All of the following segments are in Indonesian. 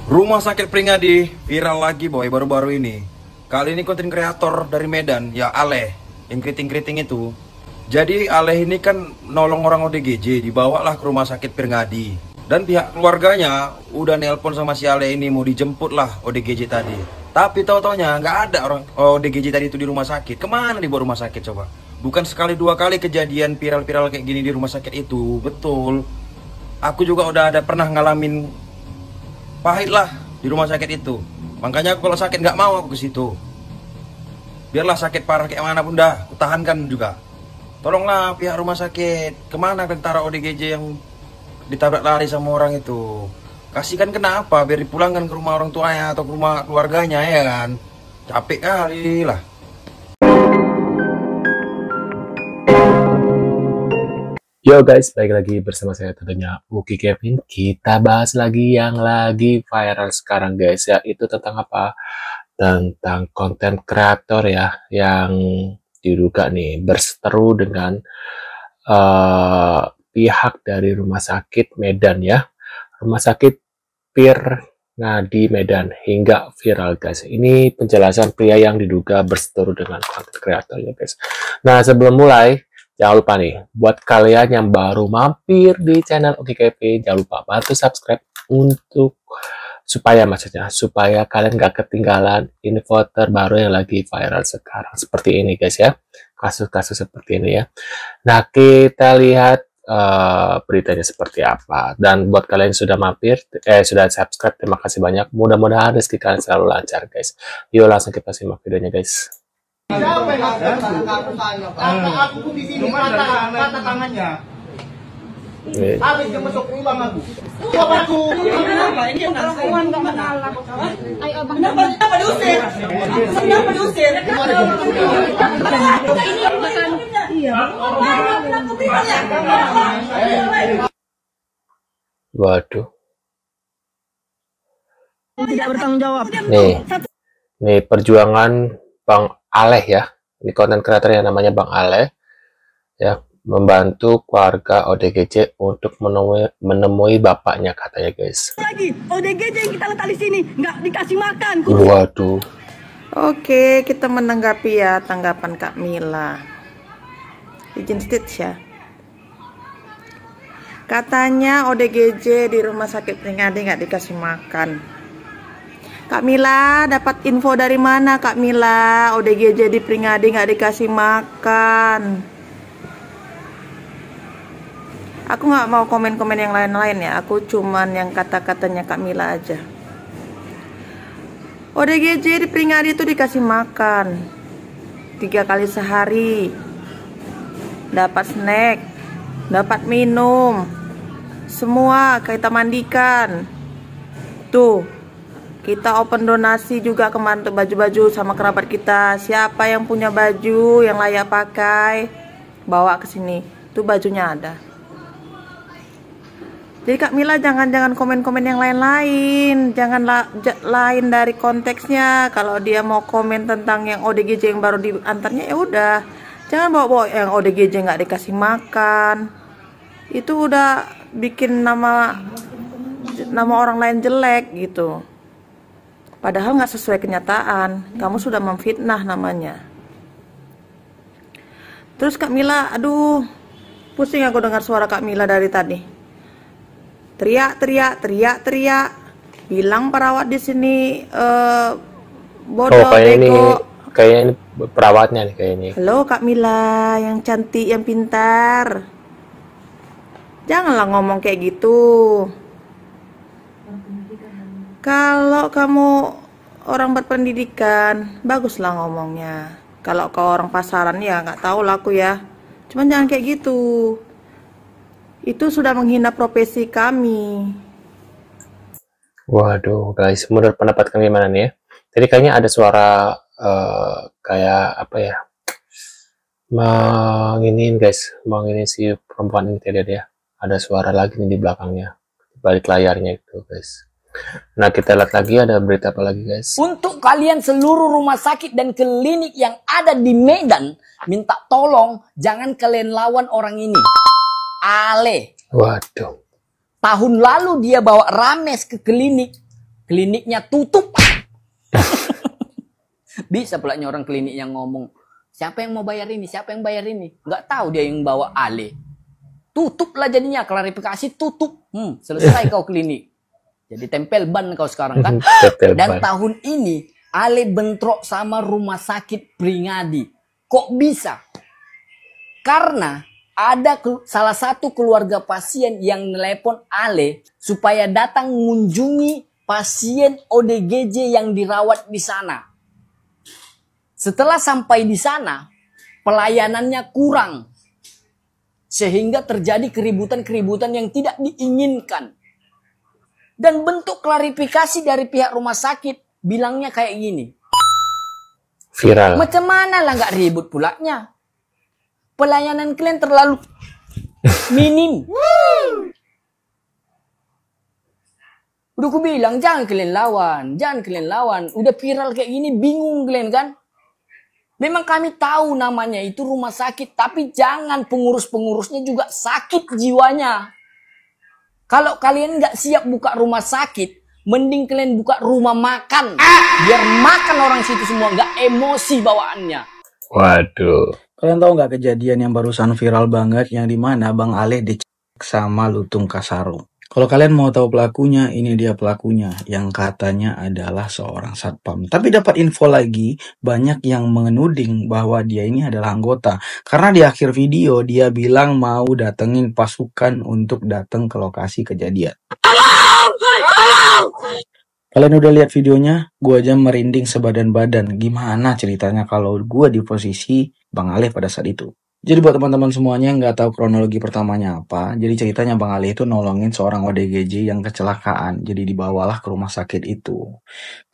Rumah sakit Pringadi viral lagi boy baru-baru ini. Kali ini konten kreator dari Medan, ya Aleh, yang keriting-keriting itu. Jadi Aleh ini kan nolong orang ODGJ, dibawalah ke rumah sakit Pringadi. Dan pihak keluarganya udah nelpon sama si Aleh ini mau dijemput lah ODGJ tadi. Tapi tau-taunya nggak ada orang ODGJ tadi itu di rumah sakit. Kemana dibawa rumah sakit coba? Bukan sekali dua kali kejadian viral-viral kayak gini di rumah sakit itu, betul. Aku juga udah ada pernah ngalamin pahit lah di rumah sakit itu. Makanya aku kalau sakit nggak mau aku ke situ. Biarlah sakit parah kayak mana pun dah, aku tahankan juga. Tolonglah pihak rumah sakit, kemana tentara ODGJ yang ditabrak lari sama orang itu? Kasihkan kenapa? Biar dipulangkan ke rumah orang tuanya atau ke rumah keluarganya ya kan? Capek kali lah. Yo guys, balik lagi bersama saya tentunya Uki Kevin. Kita bahas lagi yang lagi viral sekarang guys ya. Itu tentang apa? Tentang konten kreator ya yang diduga nih berseteru dengan pihak dari rumah sakit Medan ya. Rumah sakit Pringadi Medan hingga viral guys. Ini penjelasan pria yang diduga berseteru dengan konten kreator ya guys. Nah sebelum mulai, jangan lupa nih, buat kalian yang baru mampir di channel Uki Kevin, jangan lupa bantu subscribe supaya kalian gak ketinggalan info terbaru yang lagi viral sekarang seperti ini guys ya, kasus-kasus seperti ini ya. Nah kita lihat beritanya seperti apa. Dan buat kalian yang sudah mampir, sudah subscribe, terima kasih banyak. Mudah-mudahan rezeki kalian selalu lancar guys. Yuk langsung kita simak videonya guys. Siapa yang aku pun di sini kata tangannya. Habis dia masuk ruang aku. Aku. Kenapa? Ini yang kawan enggak masalah. Ayo Bang. Kenapa diusir? Kenapa diusir? Ini bukan iya. Waduh. Tidak bertanggung jawab. Nih perjuangan Bang Aleh ya, ini konten kreator yang namanya Bang Aleh ya, membantu keluarga ODGJ untuk menemui bapaknya katanya guys. Lagi ODGJ yang kita letak di sini nggak dikasih makan. Waduh. Oke, kita menanggapi ya tanggapan Kak Mila. Izin stage ya. Katanya ODGJ di rumah sakit Pringadi nggak dikasih makan. Kak Mila dapat info dari mana Kak Mila? ODGJ di Pringadi nggak dikasih makan. Aku nggak mau komen-komen yang lain-lain ya. Aku cuman yang kata-katanya Kak Mila aja. ODGJ di Pringadi itu dikasih makan 3 kali sehari. Dapat snack, dapat minum, semua kita mandikan. Tuh. Kita open donasi juga kemarin untuk baju-baju sama kerabat kita. Siapa yang punya baju yang layak pakai, bawa ke sini. Tuh bajunya ada. Jadi Kak Mila jangan komen-komen yang lain-lain. Jangan lain dari konteksnya. Kalau dia mau komen tentang yang ODGJ yang baru diantarnya ya udah. Jangan bawa-bawa yang ODGJ nggak dikasih makan. Itu udah bikin nama orang lain jelek gitu. Padahal nggak sesuai kenyataan. Kamu sudah memfitnah namanya. Terus Kak Mila, aduh, pusing aku dengar suara Kak Mila dari tadi. Teriak. Bilang perawat di sini bodoh, bego. Kayaknya ini perawatnya nih kayaknya. Halo Kak Mila, yang cantik, yang pintar. Janganlah ngomong kayak gitu. Kalau kamu orang berpendidikan, baguslah ngomongnya. Kalau kau orang pasaran ya nggak tahu lah aku ya. Cuman jangan kayak gitu. Itu sudah menghina profesi kami. Waduh guys, menurut pendapat kalian gimana nih ya? Jadi kayaknya ada suara kayak apa ya? Menginin si perempuan ini tadi ya. Ada suara lagi nih di belakangnya, di balik layarnya itu guys. Nah kita lihat lagi ada berita apa lagi guys. Untuk kalian seluruh rumah sakit dan klinik yang ada di Medan, minta tolong jangan kalian lawan orang ini. Aleh. Waduh. Tahun lalu dia bawa Rames ke klinik. kliniknya tutup. Bisa pula orang klinik yang ngomong, siapa yang mau bayar ini, siapa yang bayar ini. Nggak tahu dia yang bawa Ale. Tutuplah jadinya, klarifikasi tutup. Selesai kau klinik. Jadi tempel ban kau sekarang kan. Dan tahun ini Ale bentrok sama rumah sakit Pringadi. Kok bisa? Karena ada salah satu keluarga pasien yang telepon Ale supaya datang mengunjungi pasien ODGJ yang dirawat di sana. Setelah sampai di sana, pelayanannya kurang. Sehingga terjadi keributan-keributan yang tidak diinginkan. Dan bentuk klarifikasi dari pihak rumah sakit bilangnya kayak gini. Viral. Macam mana lah nggak ribut pulanya? Pelayanan kalian terlalu minim. Udah aku bilang jangan kalian lawan. Udah viral kayak gini bingung kalian kan? Memang kami tahu namanya itu rumah sakit, tapi jangan pengurus-pengurusnya juga sakit jiwanya. Kalau kalian nggak siap buka rumah sakit, mending kalian buka rumah makan. Biar makan orang situ semua, nggak emosi bawaannya. Waduh. Kalian tahu nggak kejadian yang barusan viral banget yang dimana Bang Ale dicek sama Lutung Kasarung? Kalau kalian mau tahu pelakunya, ini dia pelakunya yang katanya adalah seorang satpam. Tapi dapat info lagi, banyak yang menuding bahwa dia ini adalah anggota. Karena di akhir video dia bilang mau datengin pasukan untuk datang ke lokasi kejadian. Kalian udah lihat videonya? Gua aja merinding sebadan-badan. Gimana ceritanya kalau gua di posisi Bang Ale pada saat itu? Jadi buat teman-teman semuanya yang nggak tahu kronologi pertamanya apa, jadi ceritanya Bang Ale itu nolongin seorang ODGJ yang kecelakaan, jadi dibawalah ke rumah sakit itu.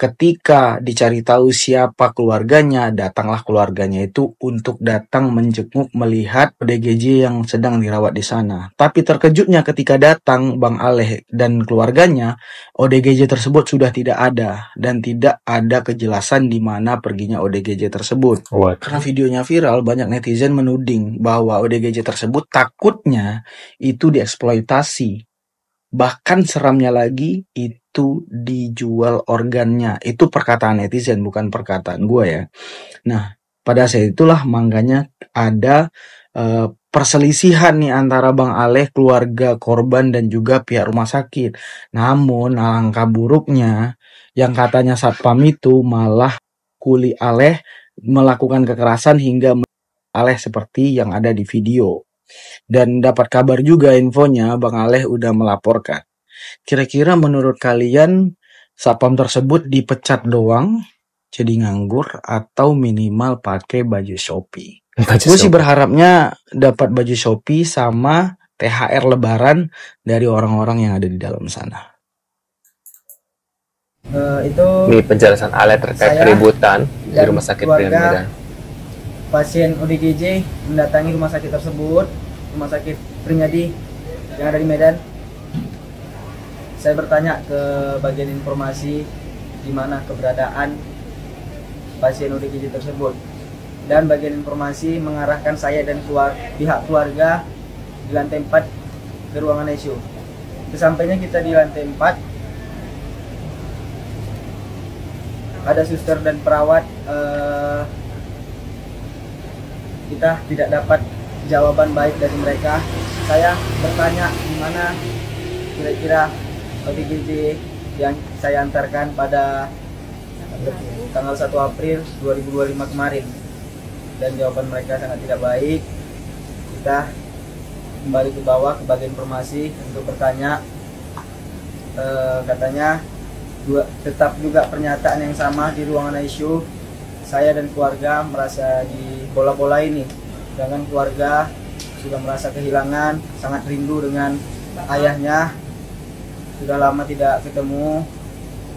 Ketika dicari tahu siapa keluarganya, datanglah keluarganya itu untuk datang menjenguk melihat ODGJ yang sedang dirawat di sana. Tapi terkejutnya ketika datang Bang Ale dan keluarganya, ODGJ tersebut sudah tidak ada dan tidak ada kejelasan di mana perginya ODGJ tersebut. Karena videonya viral, banyak netizen menuding bahwa ODGJ tersebut takutnya itu dieksploitasi. Bahkan seramnya lagi itu dijual organnya. Itu perkataan netizen, bukan perkataan gue ya. Nah, pada saat itulah makanya ada perselisihan nih antara Bang Ale, keluarga korban dan juga pihak rumah sakit. Namun alangkah buruknya yang katanya satpam itu malah kuli Ale melakukan kekerasan hingga Ale seperti yang ada di video. Dan dapat kabar juga infonya Bang Ale udah melaporkan. Kira-kira menurut kalian satpam tersebut dipecat doang, jadi nganggur, atau minimal pakai baju Shopee? Gue sih berharapnya dapat baju Shopee sama THR lebaran dari orang-orang yang ada di dalam sana. Ini penjelasan Ale terkait keributan di rumah sakit Medan. Pasien ODGJ mendatangi rumah sakit tersebut, rumah sakit Pringadi yang ada di Medan. Saya bertanya ke bagian informasi di mana keberadaan pasien ODGJ tersebut, dan bagian informasi mengarahkan saya dan pihak keluarga di lantai 4 ke ruangan ICU. Sesampainya kita di lantai 4, ada suster dan perawat. Kita tidak dapat jawaban baik dari mereka. Saya bertanya di mana kira-kira ODGJ yang saya antarkan pada tanggal 1 April 2025 kemarin, dan jawaban mereka sangat tidak baik. Kita kembali ke bawah ke bagian informasi untuk bertanya. Katanya tetap juga pernyataan yang sama di ruangan ICU. Saya dan keluarga merasa dibola-bola ini, sedangkan keluarga sudah merasa kehilangan, sangat rindu dengan ayahnya. Sudah lama tidak ketemu.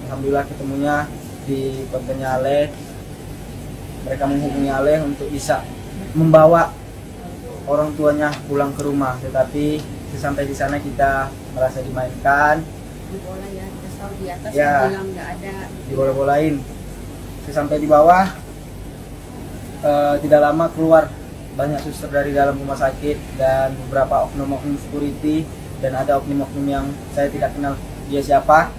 Alhamdulillah ketemunya di kontennya Ale. Mereka menghubungi Ale untuk bisa membawa orang tuanya pulang ke rumah, tetapi sampai di sana kita merasa dimainkan. Dibola ya, di atas ya, bilang nggak ada. Dibola-bolain. Sampai di bawah. Tidak lama keluar banyak suster dari dalam rumah sakit dan beberapa oknum-oknum security, dan ada oknum-oknum yang saya tidak kenal dia siapa.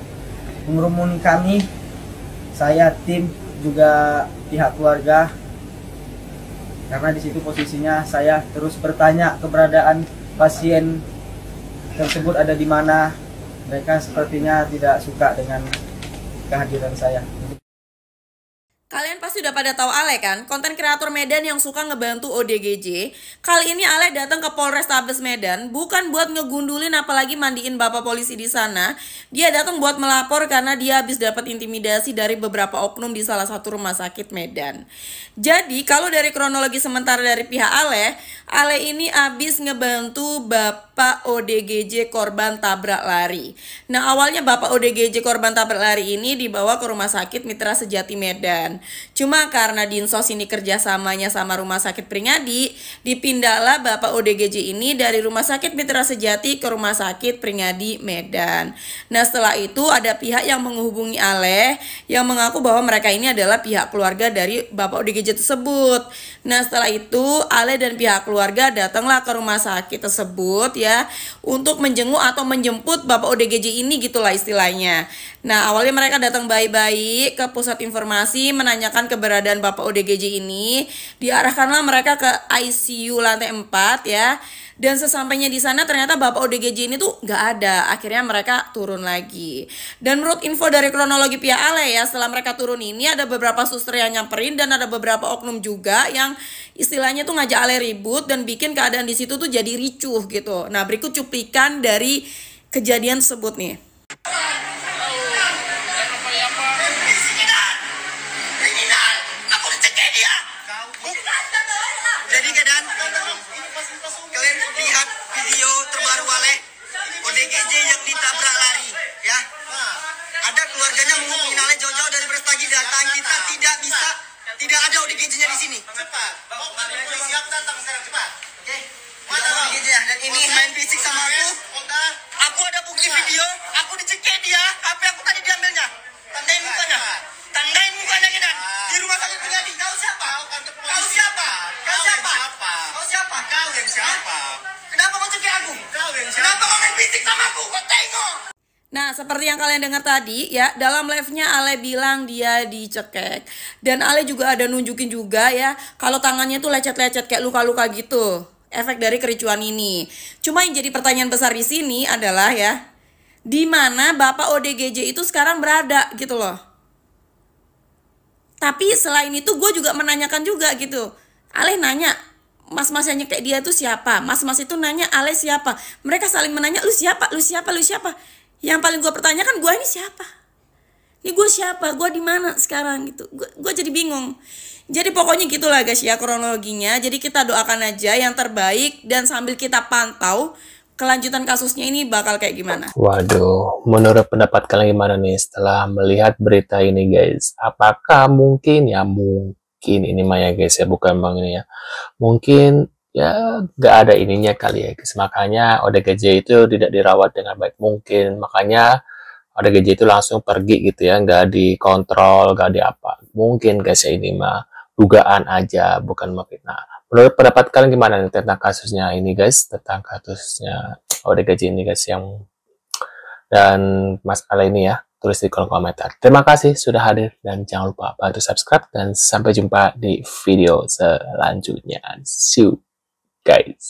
mengerumuni kami, saya, tim, juga pihak keluarga. Karena di situ posisinya saya terus bertanya keberadaan pasien tersebut ada di mana. Mereka sepertinya tidak suka dengan kehadiran saya. Kalian pasti udah pada tahu Ale kan, konten kreator Medan yang suka ngebantu ODGJ. Kali ini Ale datang ke Polrestabes Medan bukan buat ngegundulin apalagi mandiin bapak polisi di sana. Dia datang buat melapor karena dia habis dapat intimidasi dari beberapa oknum di salah satu rumah sakit Medan. Jadi kalau dari kronologi sementara dari pihak Ale ini habis ngebantu bapak ODGJ korban tabrak lari. Nah awalnya bapak ODGJ korban tabrak lari ini dibawa ke rumah sakit Mitra Sejati Medan. Cuma karena Dinsos ini kerjasamanya sama Rumah Sakit Pringadi, dipindahlah Bapak ODGJ ini dari Rumah Sakit Mitra Sejati ke Rumah Sakit Pringadi Medan. Nah setelah itu ada pihak yang menghubungi Ale yang mengaku bahwa mereka ini adalah pihak keluarga dari Bapak ODGJ tersebut. Nah setelah itu Ale dan pihak keluarga datanglah ke rumah sakit tersebut ya untuk menjenguk atau menjemput Bapak ODGJ ini gitulah istilahnya. Nah awalnya mereka datang baik-baik ke pusat informasi menanyakan keberadaan Bapak ODGJ ini. Diarahkanlah mereka ke ICU lantai 4 ya. Dan sesampainya di sana ternyata Bapak ODGJ ini tuh nggak ada. Akhirnya mereka turun lagi. Dan menurut info dari kronologi pihak Ale ya, setelah mereka turun ini ada beberapa suster yang nyamperin dan ada beberapa oknum juga yang istilahnya tuh ngajak Ale ribut dan bikin keadaan di situ tuh jadi ricuh gitu. Nah berikut cuplikan dari kejadian tersebut nih. Jadi keadaan kalian lihat video terbaru Ale ODGJ yang ditabrak lari ya. Ada keluarganya menghubungi Ale jauh-jauh dari Brastagi datang, kita tidak ada ODGJ-nya di sini. Cepat. Siap datang sekarang cepat. Oke. Mana ODGJ-nya? Dan ini main fisik sama aku. Aku ada bukti video, aku dicekik dia, HP aku tadi diambilnya. Tandain mukanya. Tandain mukanya Kedan. Di rumah sakit Pringadi. Kau siapa? Kau siapa? Kau siapa? Kau siapa? Kau yang siapa? Kenapa kau cekik aku? Kau yang siapa? Kenapa kau main fisik sama aku? Kau tengok. Nah, seperti yang kalian dengar tadi ya, dalam live-nya Ale bilang dia dicekek. Dan Ale juga ada nunjukin juga ya, kalau tangannya tuh lecet-lecet kayak luka-luka gitu. Efek dari kericuan ini. Cuma yang jadi pertanyaan besar di sini adalah ya, di mana Bapak ODGJ itu sekarang berada gitu loh. Tapi selain itu gue juga menanyakan juga gitu. Ale nanya, mas-mas yang nyekek dia tuh siapa? Mas-mas itu nanya Ale siapa? Mereka saling menanya, lu siapa? Lu siapa? Lu siapa? Yang paling gue pertanyakan, gue ini siapa? Ini gue siapa? Gue di mana sekarang gitu? Gue jadi bingung. Jadi pokoknya gitulah guys ya kronologinya. Jadi kita doakan aja yang terbaik dan sambil kita pantau kelanjutan kasusnya ini bakal kayak gimana. Waduh, menurut pendapat kalian gimana nih setelah melihat berita ini guys? Apakah mungkin ini mah ya guys ya, bukan bang ini ya. Mungkin ya nggak ada ininya kali ya guys. Makanya ODGJ itu tidak dirawat dengan baik mungkin. Makanya ODGJ itu langsung pergi gitu ya, nggak dikontrol, nggak di apa. Mungkin guys ya ini mah dugaan aja, bukan memfitnah. Menurut pendapat kalian gimana nih tentang kasusnya ini guys, tentang kasusnya ODGJ ini guys yang dan Mas Ale ini ya, tulis di kolom komentar. Terima kasih sudah hadir dan jangan lupa bantu subscribe dan sampai jumpa di video selanjutnya. See you guys.